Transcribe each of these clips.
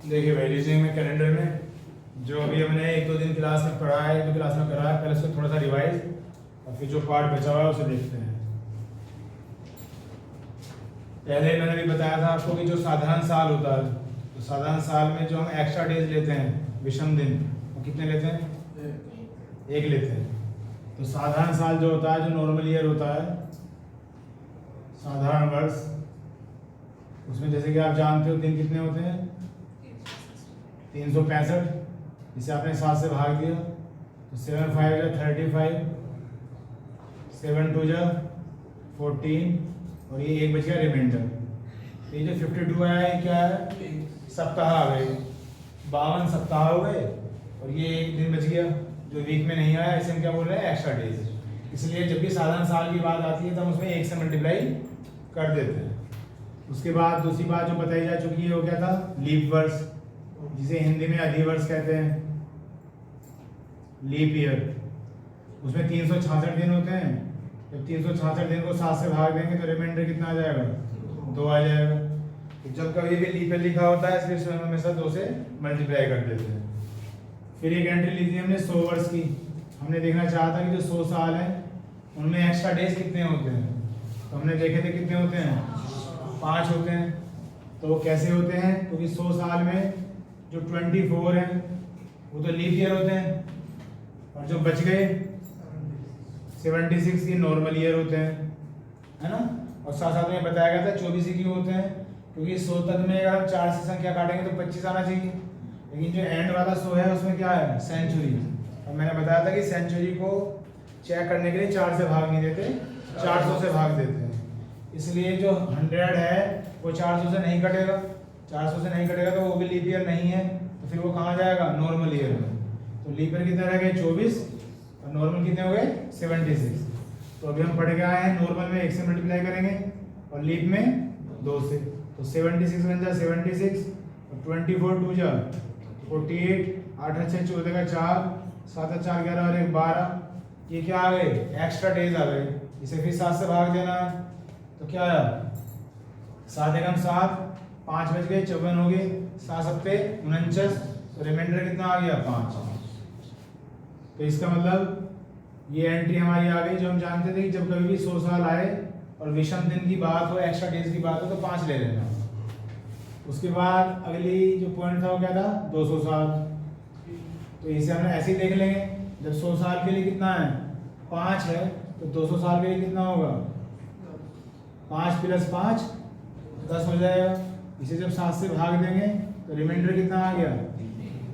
देखिए भाई रीजनिंग में कैलेंडर में जो अभी हमने एक दो दिन क्लास में पढ़ा है, एक दो क्लास में करा है, पहले उसको थोड़ा सा रिवाइज और फिर जो पार्ट बचा हुआ है उसे देखते हैं। पहले मैंने भी बताया था आपको कि जो साधारण साल होता है, तो साधारण साल में जो हम एक्स्ट्रा डेज लेते हैं, विषम दिन, वो कितने लेते हैं? एक लेते हैं। तो साधारण साल जो होता है, जो नॉर्मल ईयर होता है, साधारण वर्ष, उसमें जैसे कि आप जानते हो दिन कितने होते हैं? 365। इसे आपने 7 से भाग दिया तो 7 5 जा 35, 7 2 जा 14 और ये एक बच गया रिमाइंडर। तो ये जो 52 आया है क्या है? सप्ताह आ गए, 52 सप्ताह हो गए और ये एक दिन बच गया जो वीक में नहीं आया, इसे हम क्या बोल रहे हैं? Extra days. इसलिए जब भी साधारण साल की बात आती है तो हम उसमें 1 से मल्टीप्लाई कर देते हैं। उसके बाद दूसरी बात जो बताई जा चुकी है वो क्या था? लीप वर्ष, जिसे हिंदी में अधिवर्ष कहते हैं, लीप ईयर। उसमें 366 दिन होते हैं। जब 366 दिन को 7 से भाग देंगे तो रिमाइंडर कितना आ जाएगा? 2 आ जाएगा। तो जब कभी भी लीप ईयर लिखा होता है इसलिए हम हमेशा 2 से मल्टीप्लाई कर देते हैं। फिर एक एंट्री ली थी हमने 100 वर्ष की। हमने देखना चाहा था कि जो 100 साल हैं उनमें एक्स्ट्रा डेज कितने होते हैं, तो हमने देखे थे कितने होते हैं? 5 होते हैं। तो वो कैसे होते हैं? क्योंकि 100 साल में जो 24 हैं वो तो लीप ईयर होते हैं और जो बच गए 76 ये नॉर्मल ईयर होते हैं, है ना। और साथ साथ में बताया गया था 24 ही क्यों होते हैं? क्योंकि 100 तक में अगर हम 4 से संख्या काटेंगे तो 25 आना चाहिए, लेकिन जो एंड वाला 100 है उसमें क्या है? सेंचुरी। और मैंने बताया था कि सेंचुरी को चेक करने के लिए 4 से भाग नहीं देते, 400 से भाग देते हैं। इसलिए जो 100 है वो 400 से नहीं कटेगा, 400 से नहीं कटेगा तो वो भी लीप ईयर नहीं है, तो फिर वो कहाँ जाएगा? नॉर्मल ईयर में। तो लीप ईयर कितने रह गए? 24 और नॉर्मल कितने हो गए? 76। तो अभी हम पढ़ के आए हैं नॉर्मल में 1 से मल्टीप्लाई करेंगे और लीप में 2 से, तो 76 बन जाए 76 और 24 2 जा 48, 8 6 14 का 4, 7 4 11 और 1 12। ये क्या आ गए? एक्स्ट्रा डेज आ गए। इसे फिर 7 से भाग देना है तो क्या आया? 7 एकम 7, 5 बच गए 54 हो गए, 7 सत्ते 49, तो रिमाइंडर कितना आ गया? 5। तो इसका मतलब ये एंट्री हमारी आ गई जो हम जानते थे कि जब कभी भी 100 साल आए और विषम दिन की बात हो, एक्स्ट्रा डेज की बात हो तो 5 ले लेना। उसके बाद अगली जो पॉइंट था वो क्या था? 200 साल। तो इसे हम ऐसे ही देख लेंगे, जब 100 साल के लिए कितना है? 5 है, तो 200 साल के लिए कितना होगा? 5 + 5 10 हो जाएगा। इसे जब 7 से भाग देंगे तो रिमाइंडर कितना आ गया?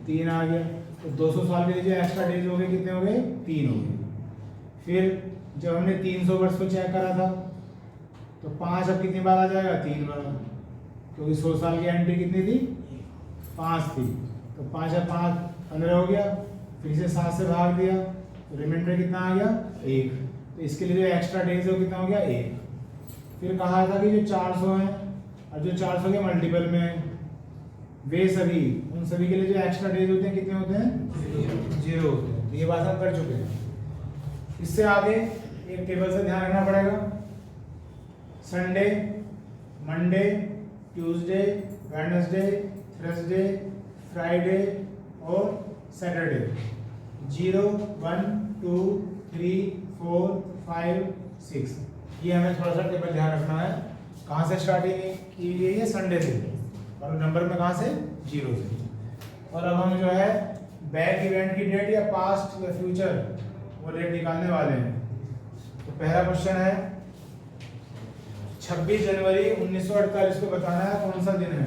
3 आ गया। तो 200 साल के लिए जो एक्स्ट्रा डेज हो गए कितने हो गए? 3 हो गए। फिर जब हमने 300 वर्ष को चेक करा था तो 5 अब कितनी बार आ जाएगा? 3 बार, क्योंकि 100 साल की एंट्री कितनी थी? 5 थी। तो 5 और 5 15 हो गया। फिर इसे 7 से भाग दिया तो रिमाइंडर कितना आ गया? 1। तो इसके लिए जो एक्स्ट्रा डेज हो कितना हो गया? 1। फिर कहा था कि जो 400 हैं और जो 400 के मल्टीपल में है वे सभी, उन सभी के लिए जो एक्स्ट्रा डेज होते हैं कितने होते हैं? 0 होते हैं। तो ये बात हम कर चुके हैं। इससे आगे एक टेबल से ध्यान रखना पड़ेगा। Sunday, Monday, Tuesday, Wednesday, Thursday, Friday और सैटरडे 0 1 2 3 4 5 6, ये हमें थोड़ा सा टेबल ध्यान रखना है। कहाँ से स्टार्टिंग की गई है? संडे से, और नंबर में कहाँ से? 0 से। और अब हम जो है बैक इवेंट की डेट या पास्ट या फ्यूचर वो डेट निकालने वाले हैं। तो पहला क्वेश्चन है 26 जनवरी 1948 को बताना है कौन सा दिन है।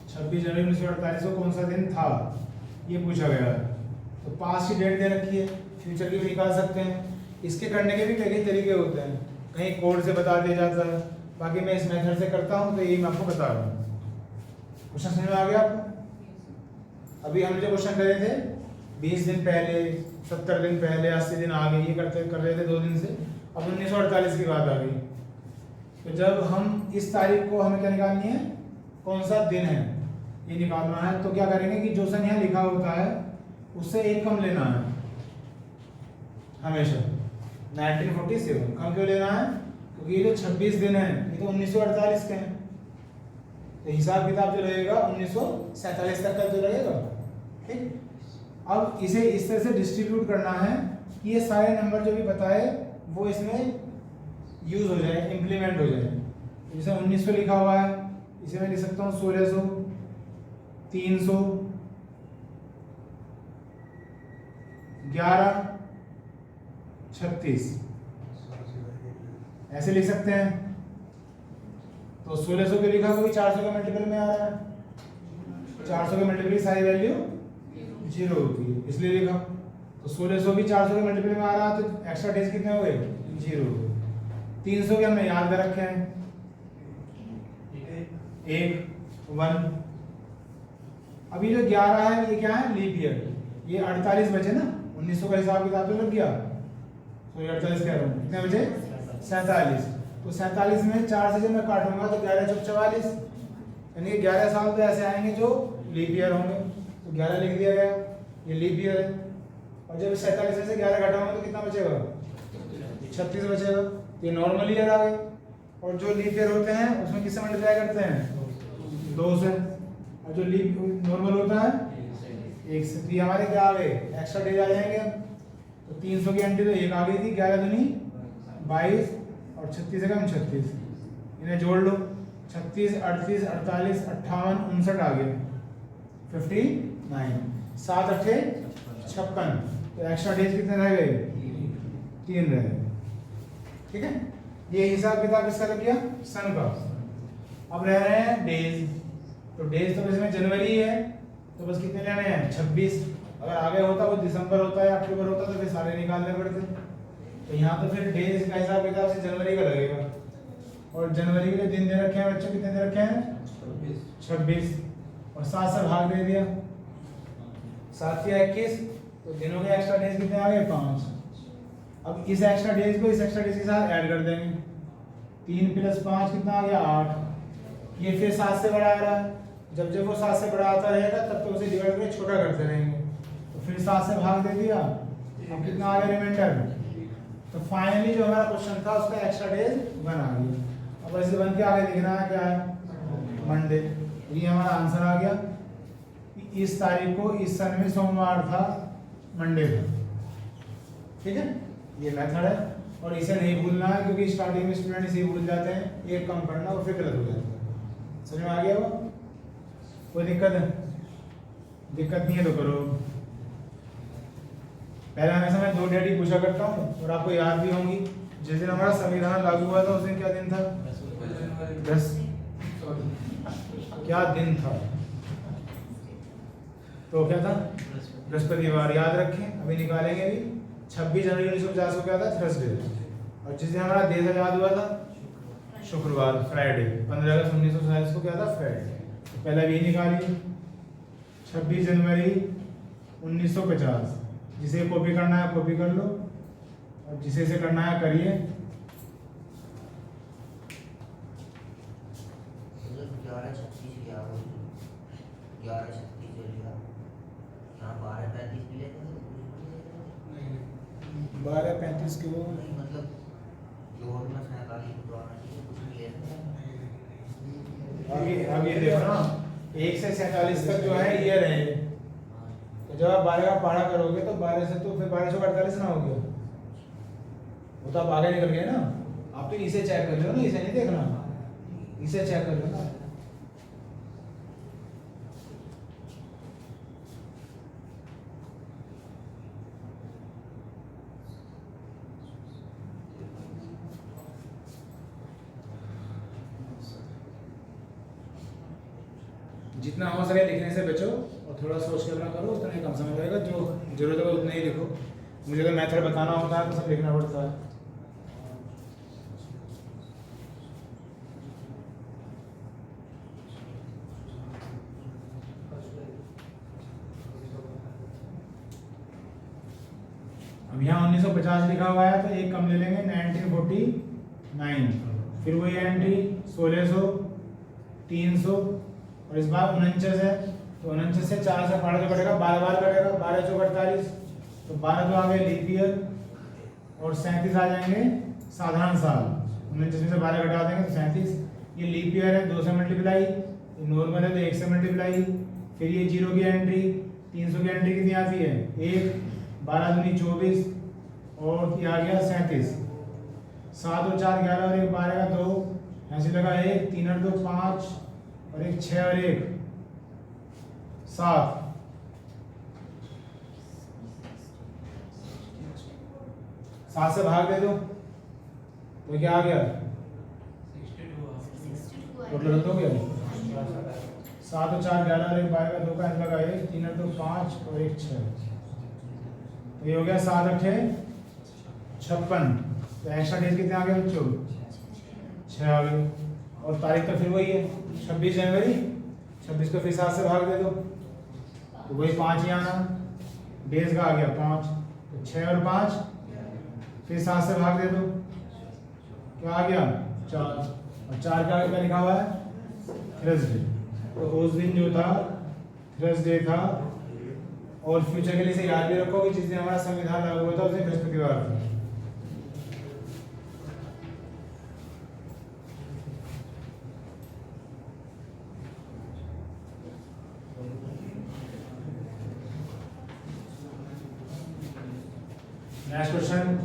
26 जनवरी 1948 को कौन सा दिन था, ये पूछा गया है। तो पास्ट की डेट दे रखी है, फ्यूचर की भी निकाल सकते हैं। इसके करने के भी कई तरीके होते हैं, कहीं कोड से बता दिया जाता है, बाकी मैं इस मेथड से करता हूँ तो यही मैं आपको बता रहा हूँ। क्वेश्चन समझ में आ गया आपको? अभी हम जो क्वेश्चन करे थे 20 दिन पहले, 70 दिन पहले, 80 दिन आगे, ये कर रहे थे 2 दिन से। अब 1948 की बात आ गई। तो जब हम इस तारीख को हमें क्या निकालनी है? कौन सा दिन है ये निकालना है। तो क्या करेंगे कि जो सन यहाँ लिखा होता है उससे 1 कम लेना है हमेशा। 1947 कम क्यों लेना है? क्योंकि ये जो 26 दिन है ये तो 1948 के हैं। तो हिसाब किताब जो रहेगा 1947 तक का जो रहेगा। ठीक, अब इसे इस तरह से डिस्ट्रीब्यूट करना है कि ये सारे नंबर जो भी बताए वो इसमें यूज हो जाए, इंप्लीमेंट हो जाए। जैसे 1900 लिखा हुआ है, इसे मैं लिख सकता हूँ 1600, 300, 11, 36 ऐसे लिख सकते हैं। तो 1600 के लिखा क्योंकि 400 का मल्टीपल में आ रहा है, 400 के मल्टीपल की सारी वैल्यू 0 होती है इसलिए लिखा। तो 1600 भी 400 के मल्टीपल में आ रहा है तो एक्स्ट्रा डेज कितने हो गए, 0 हो गए। 300 के हमने याद कर रखे हैं, 1 1। अब ये जो 11 है ये क्या है, लीप ईयर, ये 48 बचे ना, 1900 का हिसाब किताब तो लग गया, तो 48 कह रहा हूँ, कितने बचे 47। तो 47 में 4 से जब मैं काटूंगा तो 11 चौक 44, यानी कि 11 साल तो ऐसे आएंगे जो लीप ईयर होंगे, तो 11 लिख दिया गया, ये लीप ईयर है। और जब 47 में से 11 घटाऊंगा तो कितना बचेगा, 36 बचेगा, ये नॉर्मल ईयर आ गए। और जो लीप ईयर होते हैं उसमें किससे मल्टीप्लाई करते हैं, 2 से, और जो लीप नॉर्मल होता है 1 से। तो ये हमारे क्या आ गए, एक्स्ट्रा डेज आ जाएंगे। तो 300 की एंट्री तो 1 आ गई थी, 11 दूनी 22 और 36 से कम 36, इन्हें जोड़ लो, 36 38 48 58 59 आ गए, 59, 7 8 56। तो एक्स्ट्रा डेज कितने रह गए, 3 रह गए। ठीक है, ये हिसाब किताब किसका लग गया, सन का। अब रह रहे हैं डेज, तो डेज तो इसमें जनवरी है तो बस कितने लेने हैं, 26। अगर आगे होता वो दिसंबर होता है, अक्टूबर होता तो फिर सारे निकालने पड़ते। तो यहाँ तो फिर डेज का हिसाब किताब से जनवरी का लगेगा। और जनवरी के दिन दे रखे हैं बच्चों, कितने दे रखे हैं, 26, और 7 से भाग दे दिया, 7 या 21, तो दिनों के एक्स्ट्रा डेज कितने आ गए, 5। अब इस एक्स्ट्रा डेज को इस एक्स्ट्रा डेज के साथ ऐड कर देंगे, 3 + 5 कितना आ गया, 8। ये फिर 7 से बड़ा आ रहा है, जब जब वो 7 से बड़ा आता रहेगा तब तो उसे डिवाइड करके छोटा करते रहेंगे। तो फिर 7 से भाग दे दिया, अब कितना आ गया रिमाइंडर। तो फाइनली जो हमारा क्वेश्चन था उसका एक्स्ट्रा डेज 1 आ गया। अब ऐसे 1 के आगे लिखना है क्या है, मंडे। ये हमारा आंसर आ गया, इस तारीख को इस सन में सोमवार था, मंडे था। ठीक है, ये मेथड है और इसे नहीं भूलना है क्योंकि स्टार्टिंग में स्टूडेंट इसे भूल जाते हैं, एक कम पढ़ना और फिर गलत हो जाता है। समझ में आ गया वो, कोई दिक्कत है, दिक्कत नहीं है तो करो। पहले हमेशा मैं 2 डेट ही पूछा करता हूँ और आपको याद भी होंगी। जिस दिन हमारा संविधान लागू हुआ था उस दिन क्या दिन था, 10 क्या दिन था, तो क्या था, बृहस्पतिवार। याद रखें, अभी निकालेंगे भी। 26 जनवरी 1950 को क्या था, थर्सडे। और जिस दिन हमारा देश आजाद हुआ था, शुक्रवार, फ्राइडे। 15 अगस्त 1947 को क्या था, फ्राइडे। तो पहले भी निकालिए, 26 जनवरी 1950। जिसे कॉपी करना है कॉपी कर लो और जिसे से करना है करिए। 12:35 क्यों, मतलब जोड़ में 47 तो आना चाहिए, कुछ भी ले अब ये देखो ना, 1 से 47 तक जो है ईयर है। तो जब आप 12 का पढ़ा करोगे तो 12 से तो फिर 1248 ना हो गया, वो तो आप आगे निकल गए ना। आप तो इसे चेक कर लो ना, इसे नहीं देखना, इसे चेक कर लो ना। जितना हो सके लिखने से बचो और थोड़ा सोच के अपना करो, उतना ही कम समय लगेगा। जो जरूरत है उतना ही लिखो। मुझे तो मेथड बताना होता है तो सब लिखना पड़ता है। अब यहाँ 1950 लिखा हुआ है तो एक कम ले लेंगे, 1949। फिर वही एंट्री 1600, 300 और इस बार 49 है तो 49 से 4 से 12 जो कटेगा 12 बार कटेगा, 12 चौक 48, तो 12 तो आ गए लीप ईयर और 37 आ जाएंगे साधारण साल। 49 में से 12 घटा देंगे तो 37। ये लीप ईयर है, 2 से मल्टीप्लाई नॉर्मल है तो 1 से मल्टीप्लाई, फिर ये 0 की एंट्री, 300 की एंट्री कितनी आती है 1, 12 दूनी 24 और ये आ गया 37, 7 और 4 11 और 1 12 का 2, ऐसे लगा 1, 3 और 2 5 और 1 6 और 1 7, 7 से भाग दे दो तो क्या आ गया टोटल हो गया 7 और 4 11 और 1 12 का 2 का लगा 1, 3 और 2 5 और 1 6, तो ये हो गया 7 8 56, तो एक्स्ट्रा डेज कितने आ गए बच्चों 6 आ गए, और तारीख तो फिर वही है 26 जनवरी, 26 को फिर 7 से भाग दे दो तो वही 5 ही आना, डेज का आ गया 5, तो 6 और 5 फिर 7 से भाग दे दो क्या आ गया 4, और 4 का क्या लिखा हुआ है थर्सडे, तो उस दिन जो था थर्सडे था, और फ्यूचर के लिए से याद भी रखो कि जिस दिन हमारा संविधान लागू हुआ था उस दिन बृहस्पतिवार था। नेक्स्ट क्वेश्चन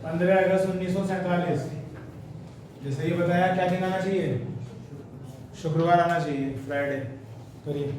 15 अगस्त 1947, जैसे ये बताया क्या दिन आना चाहिए शुक्रवार आना चाहिए, फ्राइडे, करिए।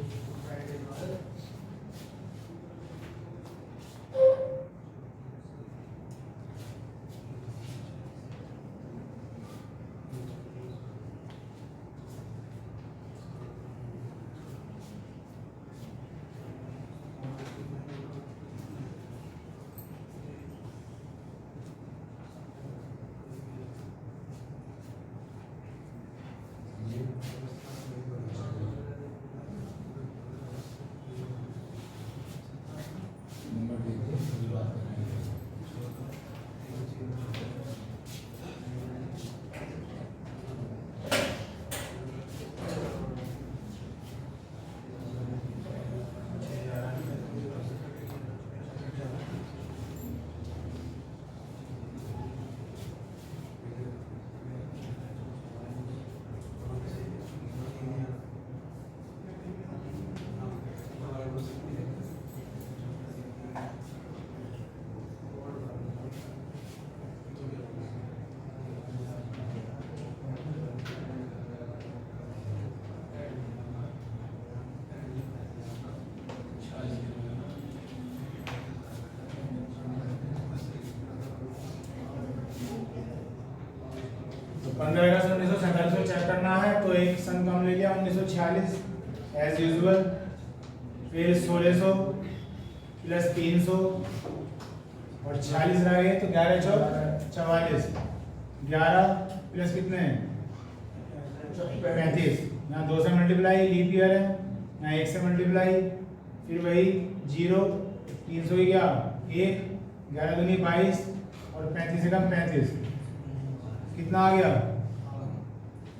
तो 15 अगस्त 1947 को चेक करना है, तो एक सन कम ले लिया 1946 एज यूजुअल, फिर 1600 प्लस 300 और 46 रह गए तो 11 चौक 44, 11 प्लस कितने 35, यहाँ 2 से मल्टीप्लाई, लीप ईयर है, यहाँ 1 से मल्टीप्लाई, फिर वही 0, 300 की क्या 1, 11 दूनी 22 और 35 से कम 35, कितना आ गया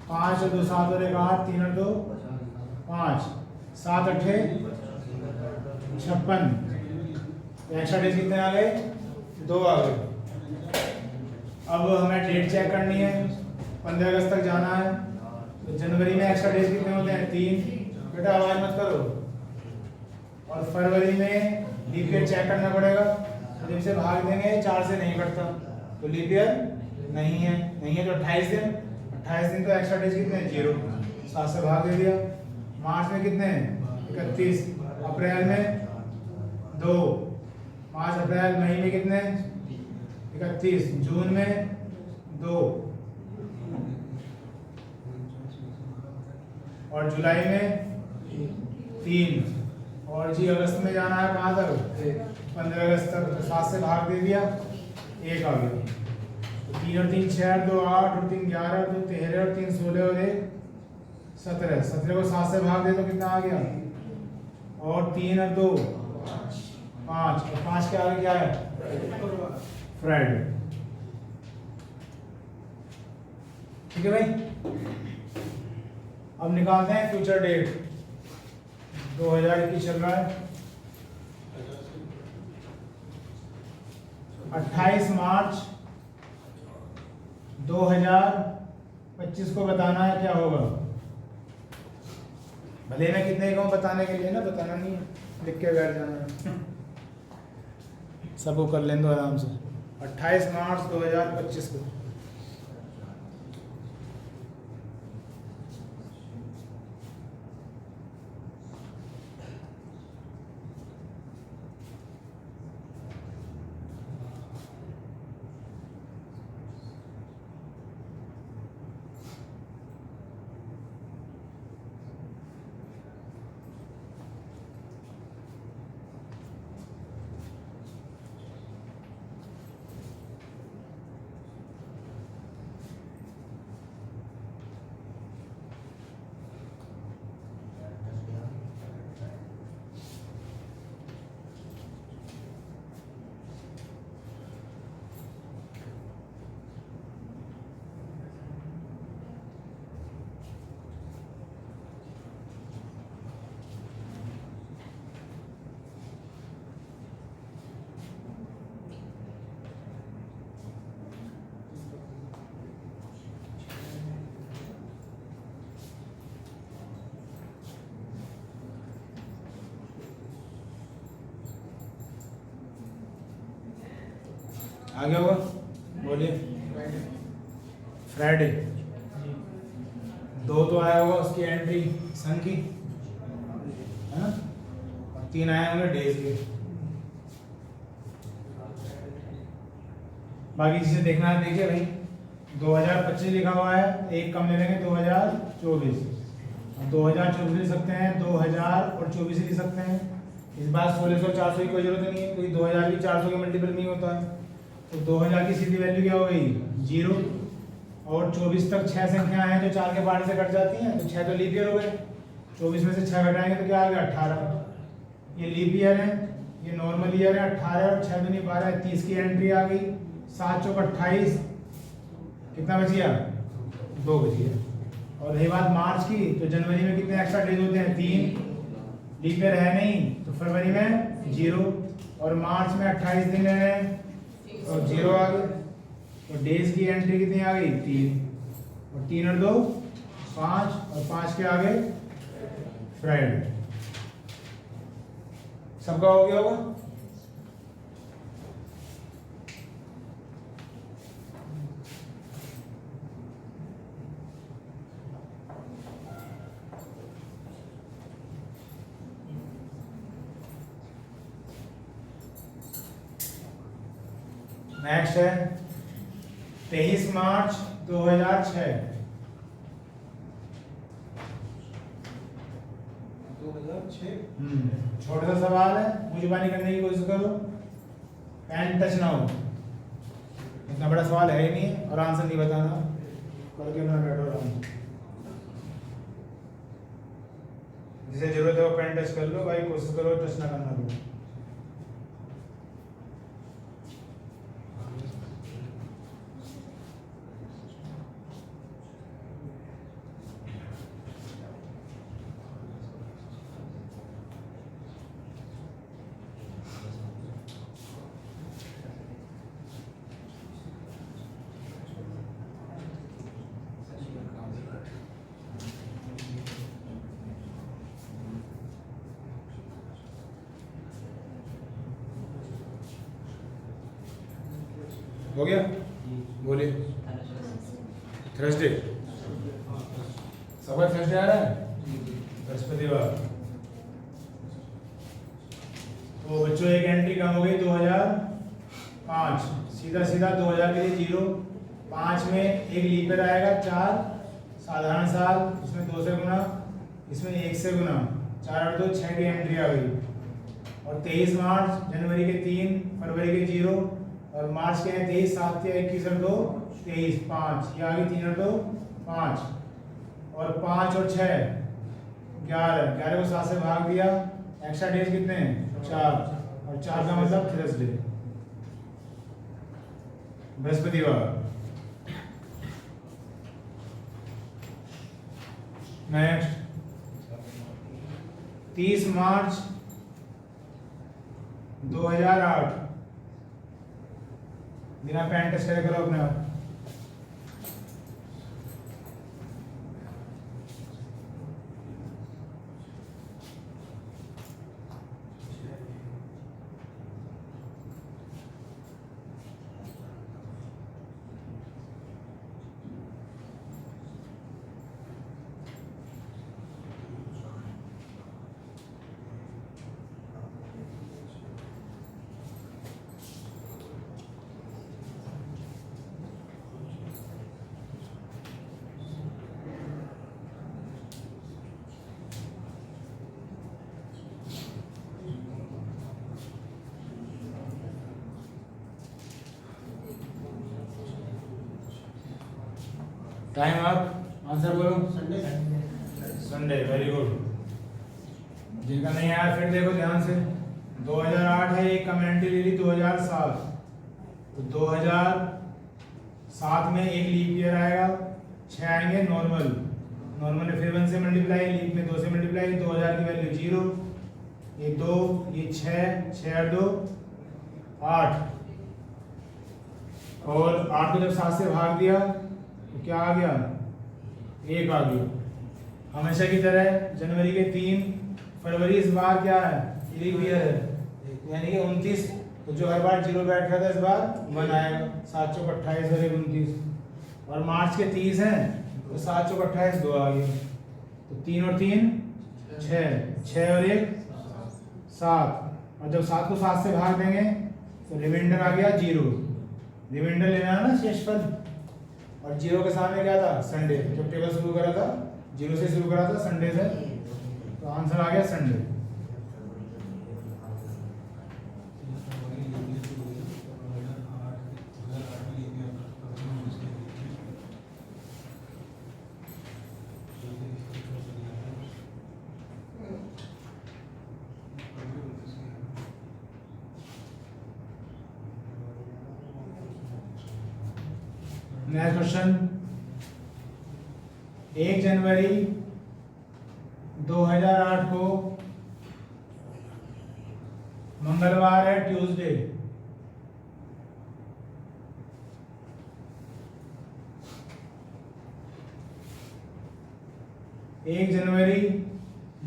5 और 2 7 और 1 8, 3 और 2 5, 7 8 56, एक्स्ट्रा डेज कितने आ गए 2 आ गए। अब हमें डेट चेक करनी है, 15 अगस्त तक जाना है, तो जनवरी में एक्स्ट्रा डेज कितने होते हैं 3, बेटा आवाज मत करो, और फरवरी में लीप ईयर चेक करना पड़ेगा, तो जब से भाग देंगे 4 से नहीं कटता तो लीप ईयर नहीं है तो 28 दिन, 28 दिन तो एक्स्ट्रा डेज कितने हैं 0, 7 से भाग दे दिया। मार्च में कितने हैं 31, अप्रैल में 2, 5 अप्रैल, मई में कितने 31, जून में 2 और जुलाई में 3, और जी अगस्त में जाना है कहाँ तक 15 अगस्त तक, तो 7 से भाग दे दिया 1 आ गया, 3 और 3 6 और 2 8 और 3 11 और 2 13 और 3 16 और 1 17, 17 को 7 से भाग दे तो कितना आ गया, और 3 और 2 5 और 5 के आगे क्या है फ्राइडे, ठीक है भाई। अब निकालते हैं फ्यूचर डेट, 2021 चल रहा है, 28 मार्च 2021 25 को बताना है क्या होगा। भले मैं कितने कहूँ बताने के लिए ना, बताना नहीं है, लिख के बैठ जाना है। सबको कर लें दो आराम से। 28 मार्च 2025 को। आगे होगा, बोलिए। फ्राइडे 2 तो आया होगा उसकी एंट्री सन की, है ना, और 3 आए होंगे डेज के। बाकी जिसे देखना है देखिए भाई, 2025 लिखा हुआ है, एक कम ले लेंगे 2024, 2024 लिख सकते हैं, 2000 और 24 लिख सकते हैं। इस बार 1600 400 की कोई जरूरत नहीं है, क्योंकि 2000 भी 400 के मल्टीपल नहीं होता है। तो 2000 की सीधी वैल्यू क्या हो गई 0, और 24 तक 6 संख्याएं हैं जो 4 के पार्ट से कट जाती हैं, तो 6 तो लीप ईयर हो गए, 24 में से 6 घटाएंगे तो क्या आ गया 18। ये लीप ईयर है, ये नॉर्मल ईयर है। 18 और 6 दूनी 12, 30 की एंट्री आ गई। 7 चौक 28, कितना बच गया 2 बच गया। और रही बात मार्च की, तो जनवरी में कितने एक्स्ट्रा डेज होते हैं 3, लीप ईयर है नहीं, तो फरवरी में 0, और मार्च में 28 दिन है और 0 आ गए। तो डेज की एंट्री कितनी आ गई 3, और 3 और 2 5, और 5 के आगे फ्राइडे। सबका हो गया होगा। नेक्स्ट है 23 मार्च 2006। 2006। छोटा सा सवाल है, मुझे बानी करने की कोशिश करो, पेन टच ना हो। इतना बड़ा सवाल है ही नहीं, और आंसर नहीं बताना, करके अपना बैठो आराम से। जिसे जरूरत है वो पेन टच कर लो भाई, कोशिश करो टच ना करना दो। हो गया, बोलिए। थर्सडे, सबका थर्सडे आ रहा है, बृहस्पतिवार। तो बच्चों एक एंट्री कम हो गई 2005, सीधा सीधा 2000 के लिए 0, 5 में एक लीप ईयर आएगा 4, साधारण साल, इसमें 2 से गुना, इसमें 1 से गुना, 4 और 2 6 की एंट्री आ गई। और 23 मार्च, जनवरी के 3, फरवरी के 0, और मार्च के हैं 23, 7 या 21 और 2 23, 5, ये आ गई 3 और 2 5, और 5 और 6 11, 11 को 7 से भाग दिया, एक्स्ट्रा डेज कितने हैं 4, और 4 का मतलब थर्सडे, बृहस्पतिवार। नेक्स्ट 30 मार्च 2008, बिना पेन टेस्ट करे करो अपने आप। टाइम अप, आंसर बोलो। Sunday Sunday, very good. जिनका नहीं आया फिर देखो ध्यान से, 2008 है, एक कमेंट्री ले ली 2007, तो 2007 में एक लीप ईयर आएगा, 6 आएंगे नॉर्मल, नॉर्मल में फिर 1 से मल्टीप्लाई, लीप में 2 से मल्टीप्लाई, 2000 की वैल्यू 0, ये 2, ये 6, 6 और 2 8, और 8 को जब 7 से भाग दिया तो क्या आ गया, 1 आ गया। हमेशा की तरह जनवरी के 3, फरवरी इस बार क्या है, लीप ईयर है, यानी कि 29, तो जो हर बार 0 बैठ रहा था इस बार 1 आएगा, 7 चौक 28 और 29, और मार्च के 30 हैं तो 7 चौक 28 2 आ गया, तो 3 और 3 6, 6 और 1 7, और जब 7 को 7 से भाग देंगे तो रिमाइंडर आ गया 0, रिमाइंडर लेना है ना शेषफल, और 0 के सामने क्या था, संडे, जब टेबल शुरू करा था 0 से शुरू करा था, संडे से, तो आंसर आ गया संडे। नेक्स्ट क्वेश्चन, 1 जनवरी 2008 को मंगलवार है, ट्यूसडे, एक जनवरी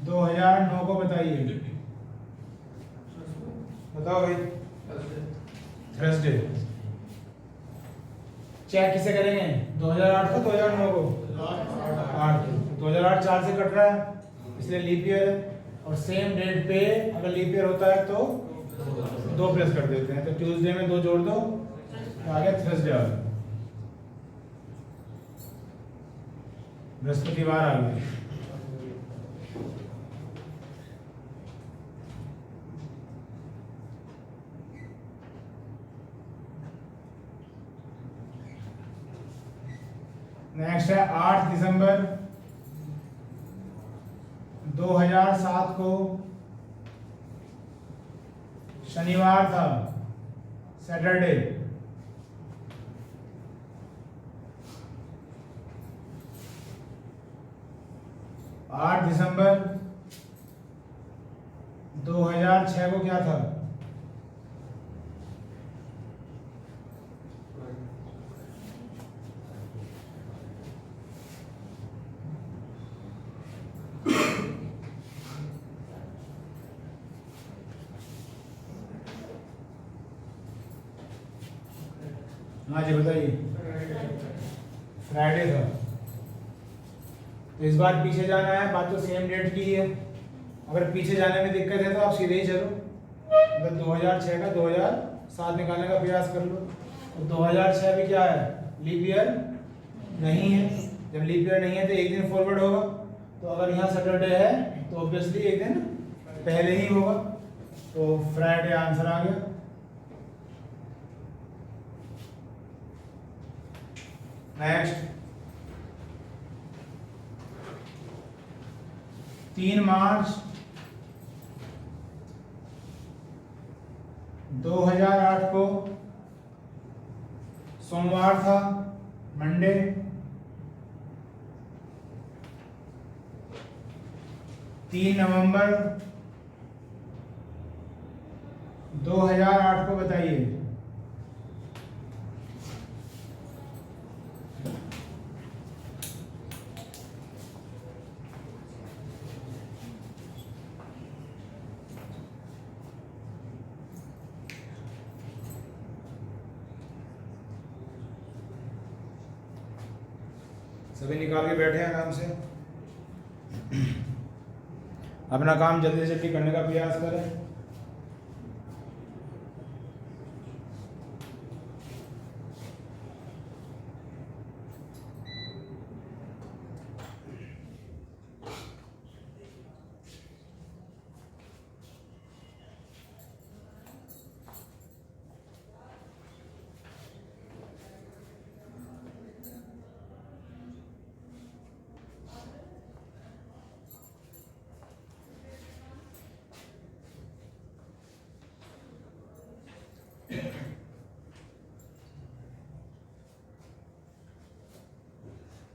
2009 को बताइए, बताओ भाई। थर्सडे। चेक किसे करेंगे, 2008 को 2009 को, 8 2008 4 से कट रहा है इसलिए लीप ईयर है, और सेम डेट पे अगर लीप ईयर होता है तो 2 प्लस कर देते हैं, तो ट्यूसडे में 2 जोड़ दो तो आ गया थर्सडे आ गया, बृहस्पतिवार आ गया। नेक्स्ट है 8 दिसंबर 2007 को शनिवार था, सैटरडे, आठ दिसंबर 2006 को क्या था, हाँ जी बताइए, फ्राइडे था। तो इस बार पीछे जाना है, बात तो सेम डेट की है, अगर पीछे जाने में दिक्कत है तो आप सीधे ही चलो, मतलब 2006 का 2007 निकालने का प्रयास कर लो। तो 2006 भी क्या है, लीप ईयर नहीं है, जब लीप ईयर नहीं है तो एक दिन फॉरवर्ड होगा, तो अगर यहाँ सैटरडे है तो ऑब्वियसली एक दिन पहले ही होगा, तो फ्राइडे आंसर आ गया। नेक्स्ट 3 मार्च 2008 को सोमवार था, मंडे, 3 नवंबर 2008 को बताइए, सभी निकाल के बैठे हैं आराम से, अपना काम जल्दी से जल्दी करने का प्रयास करें।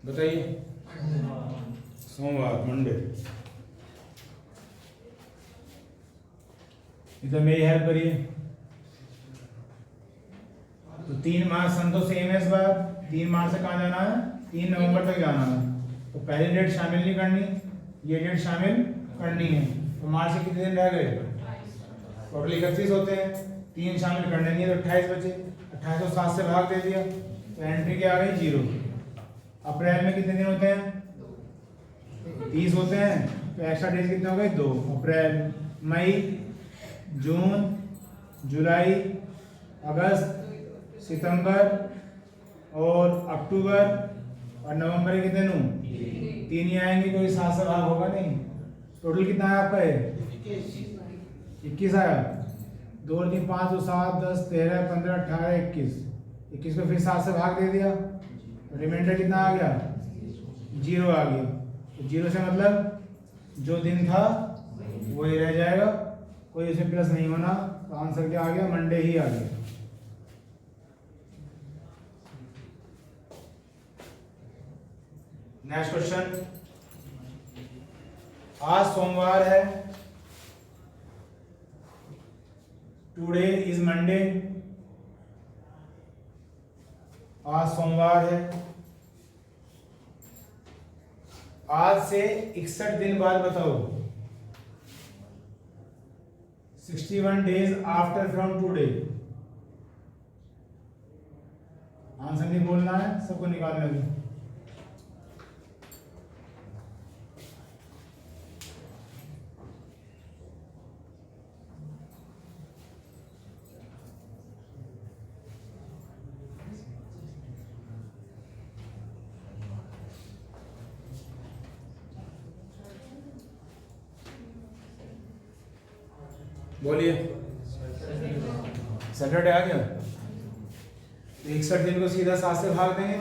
बताइए। सोमवार, मंडे। इधर मेरी हेल्प करिए। तो 3 मार्च सन तो सेम है इस बार। 3 मार्च से कहाँ जाना है? 3 नवंबर तक जाना है। तो पहली डेट शामिल नहीं करनी, ये डेट शामिल करनी है। तो मार्च से कितने दिन रह गए? टोटल 31 होते हैं, 3 शामिल करने नहीं है तो 28 बचे। 28 को 7 से भाग दे दिया तो एंट्री क्या आ गई? 0। अप्रैल में कितने दिन होते हैं? 30 होते हैं, तो एक्स्ट्रा डेज कितने हो गए? 2। अप्रैल, मई, जून, जुलाई, अगस्त, सितंबर और अक्टूबर और नवंबर के कितने नू? 3 ही आएंगे, कोई 7 से भाग होगा नहीं। टोटल कितना है आपका? 21 आया। 2 और 3 5 और 7 10 13 15 18 21। 21 को फिर 7 से भाग दे दिया, रिमाइंडर कितना आ गया? 0 आ गया। तो 0 से मतलब जो दिन था वही रह जाएगा, कोई उसमें प्लस नहीं होना। तो आंसर क्या आ गया? मंडे ही आ गया। Next question. आज सोमवार है, टुडे इज मंडे। आज सोमवार है, आज से 61 दिन बाद बताओ। 61 days after from today. Answer नहीं बोलना है, सबको निकालना भी। बोलिए। सैटरडे आ गया। 61 दिन को सीधा 7 से भाग देंगे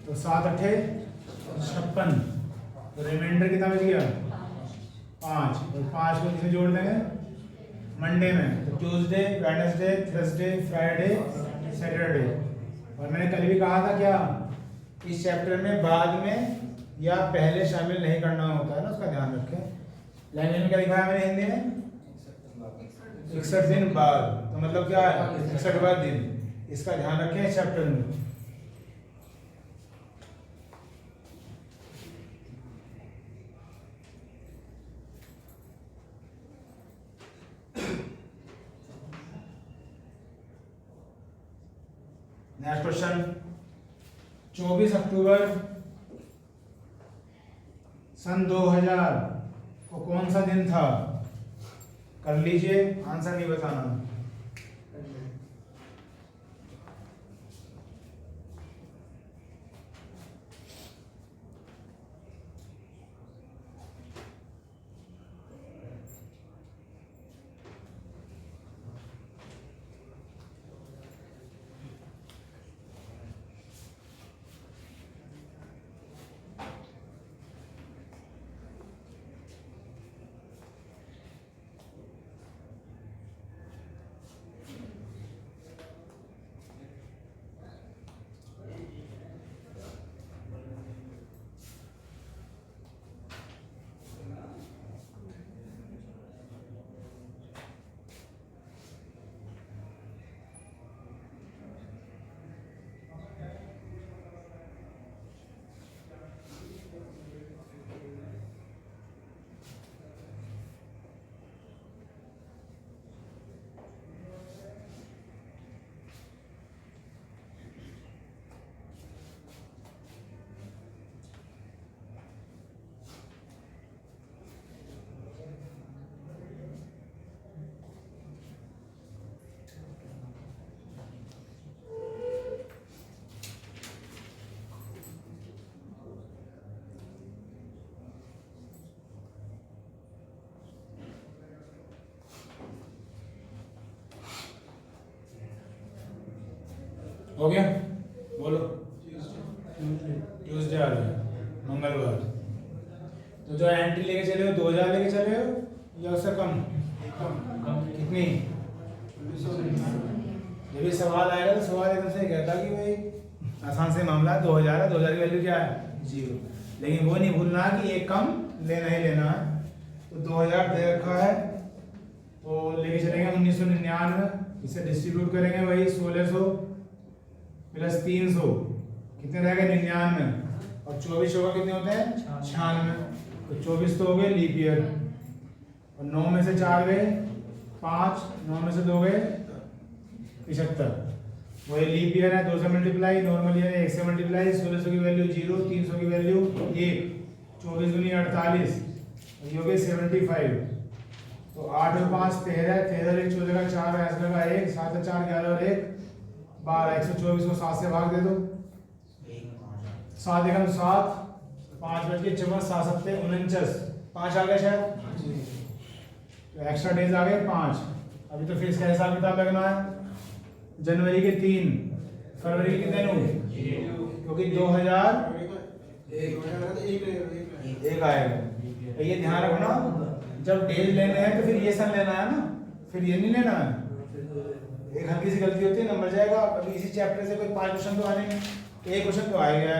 तो 7 8 56। तो रिमाइंडर कितना बच गया? 5। और 5 को किसमें जोड़ देंगे? मंडे में। तो Tuesday, Wednesday, Thursday, Friday, Saturday. और मैंने कल भी कहा था क्या, इस चैप्टर में बाद में या पहले शामिल नहीं करना होता है ना, उसका ध्यान रखें। लैंग्वेज में क्या लिखा है मैंने हिंदी में? 61 दिन बाद। तो मतलब क्या है? 61वां दिन। इसका ध्यान रखें इस चैप्टर में। Next question. 24 अक्टूबर सन 2000 को कौन सा दिन था? कर लीजिए, आंसर नहीं बताना। हो गया? बोलो। ट्यूसडे आ गया, मंगलवार। तो जो एंट्री लेके चले हो 2000 लेके चले हो या उससे कम? कितनी? जब भी सवाल आएगा तो सवाल एकदम से कहता कि भाई आसान से मामला है, 2000 है। 2000 की वैल्यू क्या है? 0। लेकिन वो नहीं भूलना कि एक कम लेना ही लेना है। तो 2000 दे रखा है तो लेके चलेंगे 1999, इसे डिस्ट्रीब्यूट करेंगे वही 1600 प्लस 300 कितने रह गए 99, और 24 होगा कितने होते हैं 96। तो 24 तो हो गए लीप ईयर, और 9 में से 4 गए 5, 9 में से 2 गए 75। वही लीप ईयर है 2 से मल्टीप्लाई, नॉर्मल ईयर है 1 से मल्टीप्लाई। 1600 की वैल्यू 0, 300 की वैल्यू 1, 24 दूनी 48, ये हो गए 75। तो 8 और 5 13, 13 एक 14 का 4 ऐसे लगा 1, 7 और 4 11 और 1 12। 124 को 7 से भाग दे दो, 7 एकम 7, 5 बज के 54, 7 सत्ते 49, 5 आ गए शायद, तो एक्स्ट्रा डेज आ गए 5। अभी तो फिर इसका हिसाब किताब लगना है। जनवरी के 3, फरवरी के कितने नू, क्योंकि 2000 एक आएगा। तो ये ध्यान रखना, जब डेज लेने हैं तो फिर ये सन लेना है ना, फिर ये नहीं लेना है। एक हल्की सी गलती होती है नंबर जाएगा। अभी इसी चैप्टर से कोई 5 क्वेश्चन तो आने हैं, एक क्वेश्चन तो आएगा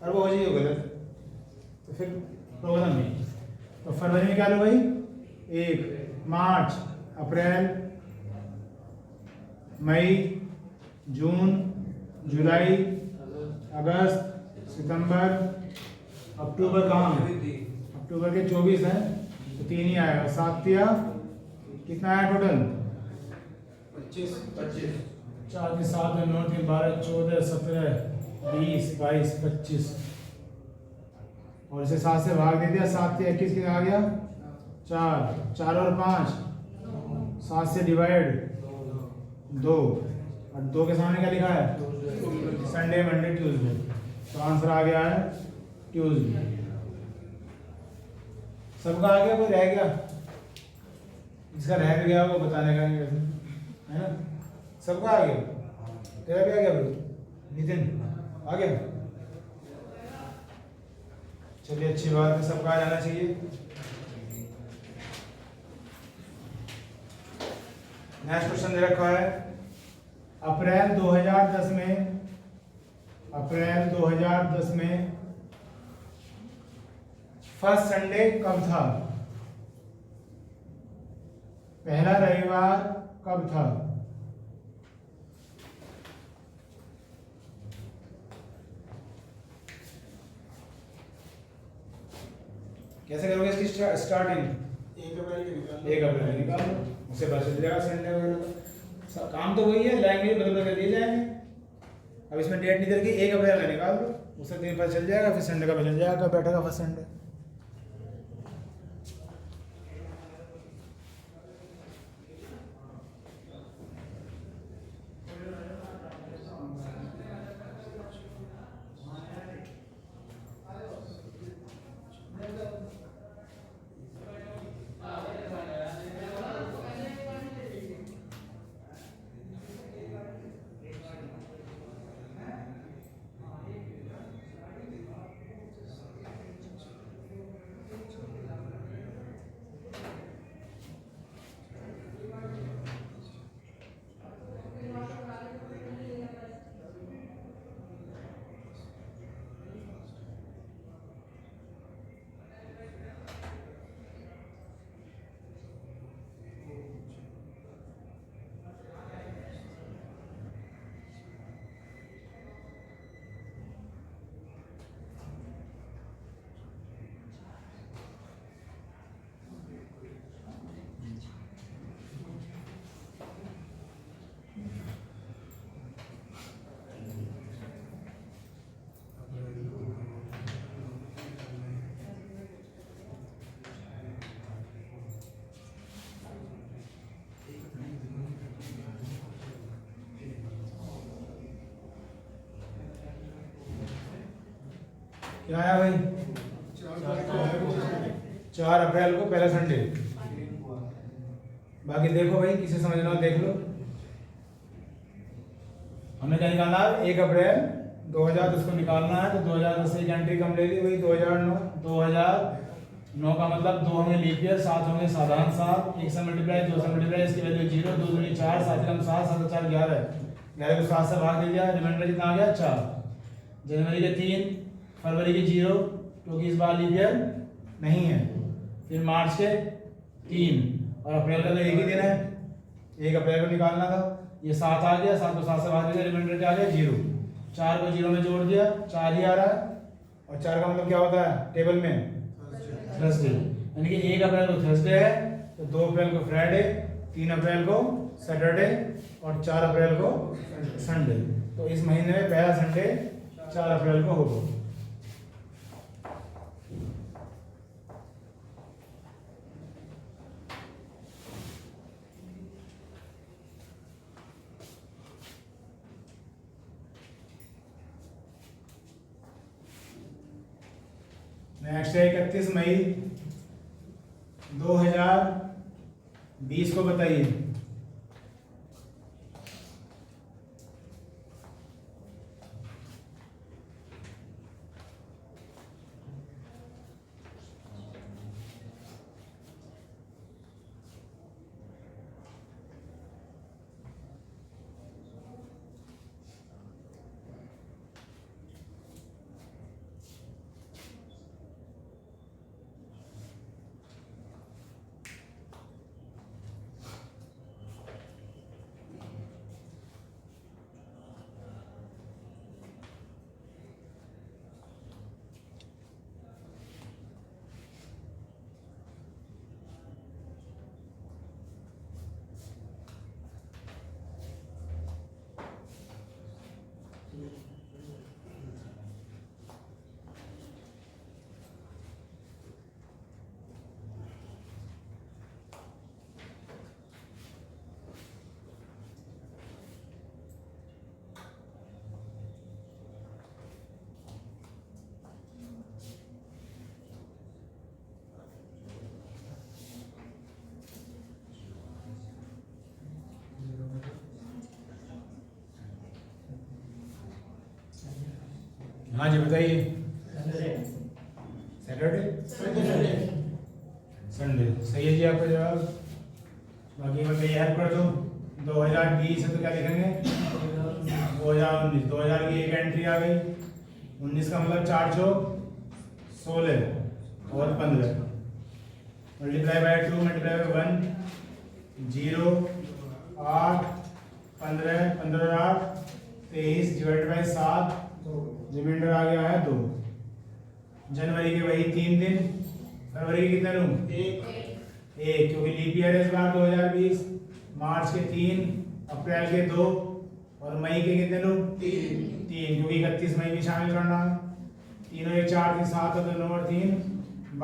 और वो हो जाएगा गलत, तो फिर प्रॉब्लम नहीं। तो फरवरी में क्या लो भाई 1, मार्च, अप्रैल, मई, जून, जुलाई, अगस्त, सितंबर, अक्टूबर। कहाँ अक्टूबर के 24 हैं तो 3 ही आएगा। 7 तिया कितना आया टोटल 25, 4 के 7 9 3 12 14 17 20 22 25, और इसे 7 से भाग दे दिया। 7 से 21 कितना आ गया 4, 4 और 5, 7 से डिवाइड 2, और 2 के सामने क्या लिखा है संडे, मंडे, ट्यूसडे। तो आंसर आ गया है ट्यूसडे। सबका आ गया, कोई रह गया? जिसका रह भी गया वो बताने का नहीं वैसे, है ना? सबका आ गया? तेरा भी आ गया भाई नितिन, आ गया? चलिए अच्छी बात है, सबका आ जाना चाहिए। नेक्स्ट क्वेश्चन दे रखा है अप्रैल 2010 में फर्स्ट संडे कब था? पहला रविवार कब था? कैसे करोगे इसकी स्टार्टिंग? 1 अप्रैल निकालो, उससे पता चल जाएगा संडे वगैरह। काम तो वही है, लैंग्वेज बदल कर दिए जाएंगे। अब इसमें डेट नहीं करके 1 अप्रैल का निकाल दो, उससे दिन पता चल जाएगा, फिर संडे का पता चल जाएगा कब बैठेगा फर्स्ट संडे। क्या आया भाई 4 अप्रैल को पहला संडे। बाकी देखो भाई किसे समझना हो देख लो। हमें क्या निकालना है 1 अप्रैल 2010 को निकालना है, तो 2010 से एक एंट्री कम ले ली वही 2009 का मतलब 2 होंगे लीप ईयर, 7 होंगे साधारण 7, 1 से मल्टीप्लाई 2 से मल्टीप्लाई, इसकी वैल्यू 0, 2 दूनी 4, 7 कम 7, 7 4 11 को 7 से भाग दे दिया, रिमाइंडर कितना आ गया 4। जनवरी के 3, फरवरी के 0 क्योंकि इस बार लीप ईयर नहीं है। फिर मार्च के 3 और अप्रैल का तो एक ही दिन है, 1 अप्रैल को निकालना था। ये 7 आ गया, 7 को 7 से भाग दिया, रिमाइंडर क्या आ गया 0। 4 को 0 में जोड़ दिया, 4 ही आ रहा है। और 4 का मतलब क्या होता है टेबल में थर्सडे, यानी कि 1 अप्रैल को थर्सडे है तो 2 अप्रैल को फ्राइडे, 3 अप्रैल को सैटरडे और 4 अप्रैल को संडे। तो इस महीने में पहला संडे 4 अप्रैल को होगा। नेक्स्ट है 31 मई 2020 को बताइए। हाँ जी बताइए। सैटरडे संडे सही है जी आपका जवाब। बाकी मैं कहीं हेल्प कर दूँ। 2020 है तो क्या लिखेंगे 2019। 2000 की एक एंट्री आ गई, 19 का मतलब 4 चौक 16 और 15 multiply by 2 multiply by 1 0 8 15 15 8 23 divided by 7 remainder आ गया है 2। जनवरी के वही 3 दिन, फरवरी के कितने लूँ 1 क्योंकि लीप ईयर इस बार 2020, मार्च के 3, अप्रैल के 2 और मई के कितने लूँ 3 क्योंकि 31 मई भी शामिल करना है। 3 और 1 4 3 7 तो 9 और 3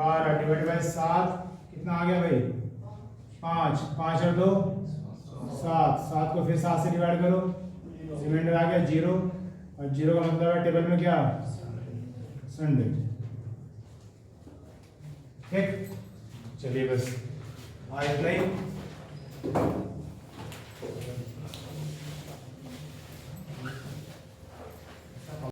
12 डिवाइडेड बाय 7 कितना आ गया भाई 5 5 और 2 7 7 को फिर 7 से डिवाइड करो, रिमाइंडर आ गया 0 और 0 का मतलब है टेबल में क्या संडे। ठीक चलिए बस आज इतना ही।